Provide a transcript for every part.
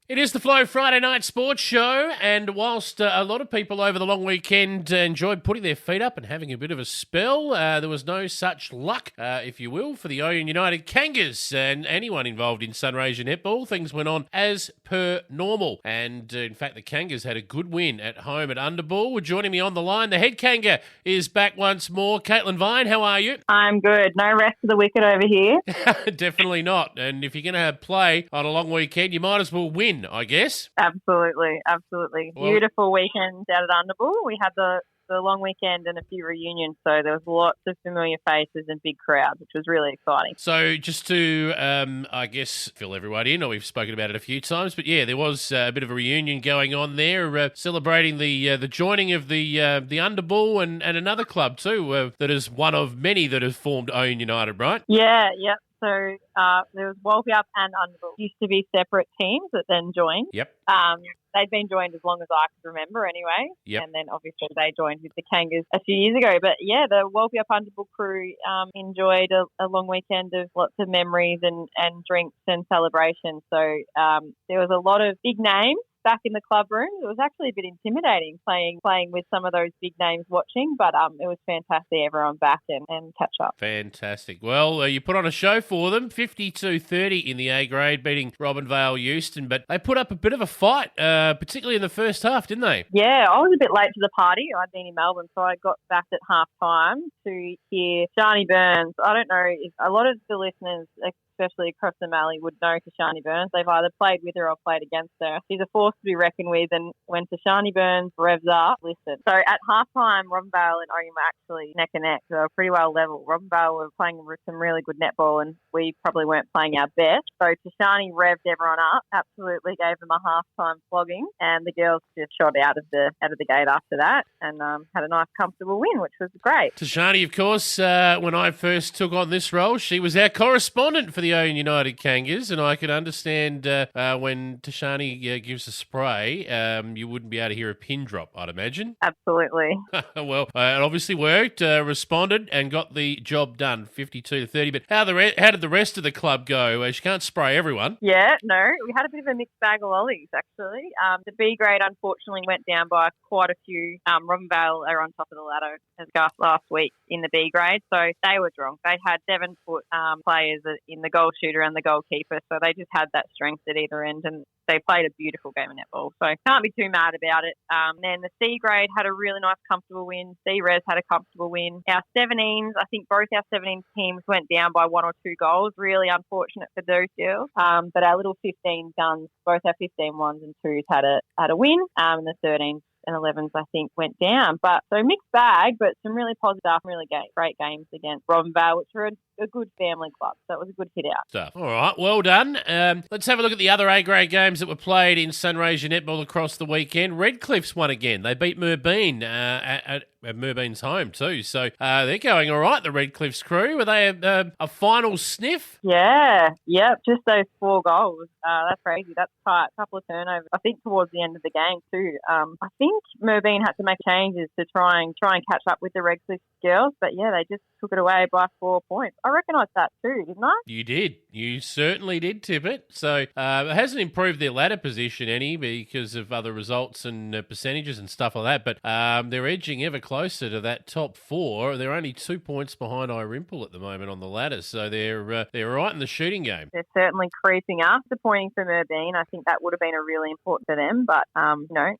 It is the Flow Friday Night Sports Show, and whilst a lot of people over the long weekend enjoyed putting their feet up and having a bit of a spell, there was no such luck, if you will, for the Ouyen United Kangas and anyone involved in Sunraysia Netball. Things went on as per normal, and in fact the Kangas had a good win at home at Underball. Joining me on the line, the head Kanga is back once more. Caitline, how are you? I'm good. No rest of the wicket over here. Definitely not, and if you're going to play on a long weekend, you might as well win, I guess. Absolutely. Well, Beautiful weekend out at Underball. We had the long weekend and a few reunions, so there was lots of familiar faces and big crowds, which was really exciting. So just to, I guess, fill everyone in, or we've spoken about it a few times, but yeah, there was a bit of a reunion going on there, celebrating the joining of the Underball and another club too, that is one of many that have formed Ouyen United, right? Yeah. So there was Walpiup and Underball. Used to be separate teams that then joined. Yep. They'd been joined as long as I could remember anyway. Yep. And then obviously they joined with the Kangas a few years ago. But yeah, the Walpiup Underball crew enjoyed a long weekend of lots of memories and drinks and celebrations. So there was a lot of big names back in the club room. It was actually a bit intimidating playing with some of those big names watching, but it was fantastic. Everyone back and catch up. Fantastic. Well, you put on a show for them, 52-30 in the A grade, beating Robinvale Euston, but they put up a bit of a fight, particularly in the first half, didn't they? Yeah, I was a bit late to the party. I'd been in Melbourne, so I got back at half time to hear Shani Burns. I don't know if a lot of the listeners, especially across the Mallee, would know Tashani Burns. They've either played with her or played against her. She's a force to be reckoned with, and when Tashani Burns revs up, listen. So at halftime, Robinvale and Ouyen were actually neck and neck. They were pretty well level. Robinvale were playing some really good netball, and we probably weren't playing our best. So Tashani revved everyone up, absolutely gave them a halftime flogging, and the girls just shot out of the gate after that and had a nice comfortable win, which was great. Tashani, of course, when I first took on this role, she was our correspondent for the Ouyen United Kangas, and I could understand when Tashani gives a spray, you wouldn't be able to hear a pin drop, I'd imagine. Absolutely. Well, it obviously worked, responded, and got the job done, 52-30. But how did the rest of the club go? She can't spray everyone. Yeah, no, we had a bit of a mixed bag of lollies, actually. The B grade, unfortunately, went down by quite a few. Robinvale are on top of the ladder, as discussed last week, in the B grade, so they were drunk. They had 7-foot players in the goal shooter and the goalkeeper, so they just had that strength at either end, and they played a beautiful game of netball, so can't be too mad about it. Then the C grade had a really nice, comfortable win. C res had a comfortable win. Our 17s, I think both our 17 teams went down by 1 or 2 goals. Really unfortunate for those girls. But our little 15 guns, both our 15 ones and 2s had a win, and the 13s and 11s, I think, went down. But so mixed bag, but some really positive stuff, really great games against Robinvale, which are a good family club. So it was a good hit out. Stuff. All right, well done. Let's have a look at the other A-grade games that were played in Sunraysia Netball across the weekend. Redcliffe's won again. They beat Merbeen at Merbeen's home too. So they're going all right, the Redcliffe's crew. Were they a final sniff? Yeah, just those 4 goals. That's crazy. That's tight. A couple of turnovers. I think towards the end of the game too. I think Merbeen had to make changes to try and catch up with the Redcliffe girls, but yeah, they just took it away by 4 points. I recognised that too, didn't I? You did. You certainly did tip it. So it hasn't improved their ladder position any because of other results and percentages and stuff like that, but they're edging ever closer to that top 4. They're only 2 points behind Irimple at the moment on the ladder, so they're right in the shooting game. They're certainly creeping up. Disappointing for Merbeen. I think that would have been a really important for them, but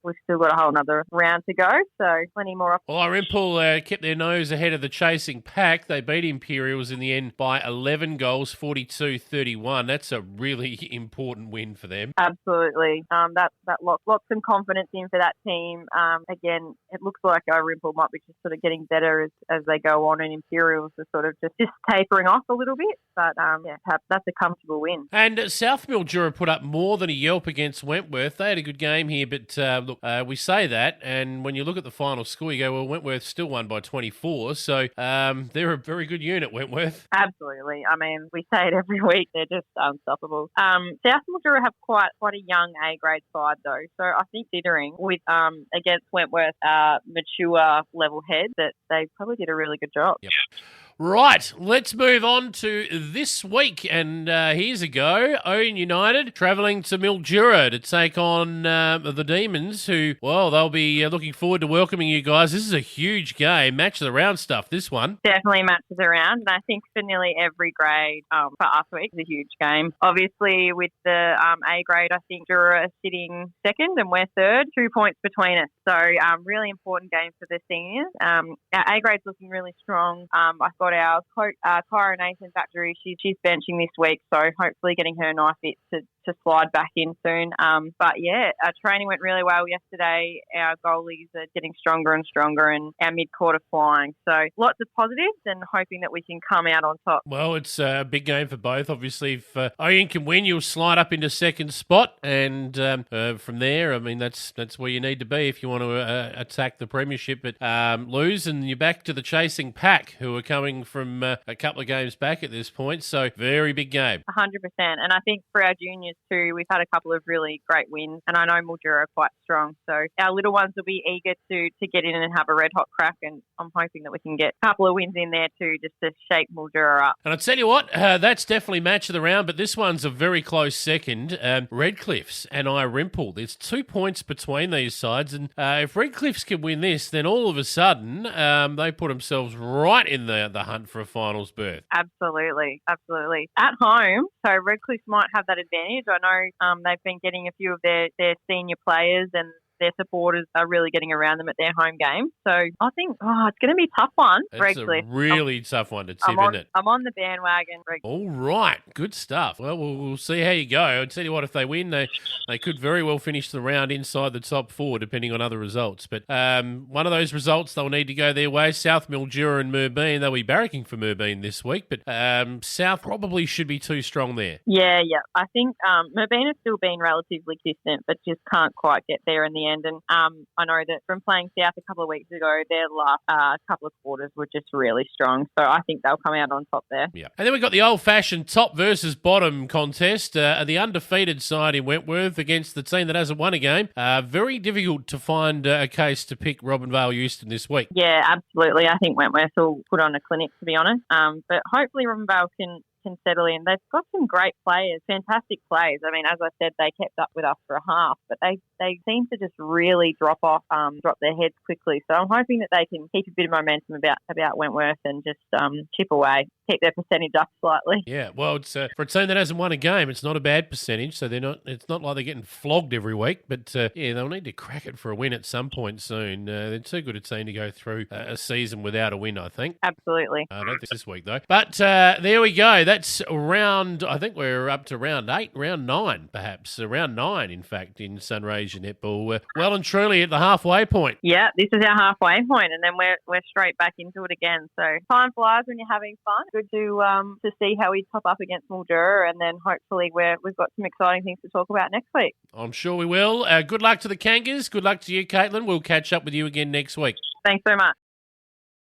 we've still got a whole another round to go, so plenty more. Well, Irimple kept their nose ahead of the chasing pack. They beat Imperials in the end by 11 goals, 42-31. That's a really important win for them. Absolutely. That lots some confidence in for that team. Again, it looks like Irimple might be just sort of getting better as they go on, and Imperials are sort of just tapering off a little bit. But that's a comfortable win. And South Mildura put up more than a yelp against Wentworth. They had a good game here, but look, we say that, and when you look at the final score, you go, well, Wentworth still won by 24. So they're a very good unit, Wentworth. Absolutely. I mean, we say it every week. They're just unstoppable. South Mildura have quite a young A-grade side, though. So I think considering with against Wentworth mature level heads that they probably did a really good job. Yep. Right, let's move on to this week. And here's a go. Ouyen United travelling to Mildura to take on the Demons, who, well, they'll be looking forward to welcoming you guys. This is a huge game. Match of the round stuff, this one. Definitely matches around. And I think for nearly every grade for us week, it's a huge game. Obviously, with the A grade, I think Jura are sitting second and we're third, 2 points between us. So really important game for the seniors. Our A grade's looking really strong. I've got our coach, Kyra Nathan Factory. She's benching this week, so hopefully getting her nice bits to slide back in soon. But yeah, our training went really well yesterday. Our goalies are getting stronger and stronger and our mid-quarter flying. So lots of positives and hoping that we can come out on top. Well, it's a big game for both. Obviously, if Ouyen can win, you'll slide up into second spot. And from there, I mean, that's where you need to be if you want to attack the premiership. But lose and you're back to the chasing pack, who are coming from a couple of games back at this point. So very big game. 100%. And I think for our juniors too, we've had a couple of really great wins. And I know Mildura are quite strong. So our little ones will be eager to get in and have a red hot crack. And I'm hoping that we can get a couple of wins in there too, just to shake Mildura up. And I'll tell you what, that's definitely match of the round. But this one's a very close second. Redcliffs and Irimple. There's 2 points between these sides. And if Redcliffs can win this, then all of a sudden they put themselves right in the hunt for a finals berth. Absolutely. At home, so Redcliffe might have that advantage. I know they've been getting a few of their senior players and their supporters are really getting around them at their home game. So I think, it's going to be a tough one, Redcliffe. It's a really tough one to tip, isn't it? I'm on the bandwagon, Redcliffe. All right. Good stuff. Well, we'll see how you go. I'll tell you what, if they win, they could very well finish the round inside the top four, depending on other results. But one of those results, they'll need to go their way. South Mildura and Merbeen, they'll be barracking for Merbeen this week, but South probably should be too strong there. Yeah. I think Merbeen has still been relatively distant, but just can't quite get there in the end. And I know that from playing South a couple of weeks ago, their last couple of quarters were just really strong. So I think they'll come out on top there. Yeah. And then we've got the old-fashioned top versus bottom contest. The undefeated side in Wentworth against the team that hasn't won a game. Very difficult to find a case to pick Robinvale Euston this week. Yeah, absolutely. I think Wentworth will put on a clinic, to be honest. But hopefully Robinvale can settle in. They've got some great players, fantastic players. I mean, as I said, they kept up with us for a half, but they seem to just really drop their heads quickly. So I'm hoping that they can keep a bit of momentum about Wentworth and just chip away, keep their percentage up slightly. Yeah, well, it's for a team that hasn't won a game, it's not a bad percentage. So it's not like they're getting flogged every week, but yeah, they'll need to crack it for a win at some point soon. They're too good a team to go through a season without a win, I think. Absolutely. I don't think this week though. But there we go. That's round. I think we're up to round 8, round 9, perhaps round 9, in fact, in Sunraysia Netball. Well and truly at the halfway point. Yeah, this is our halfway point, and then we're straight back into it again. So time flies when you're having fun. Good to see how we top up against Mildura, and then hopefully we've got some exciting things to talk about next week. I'm sure we will. Good luck to the Kangas. Good luck to you, Caitline. We'll catch up with you again next week. Thanks so much.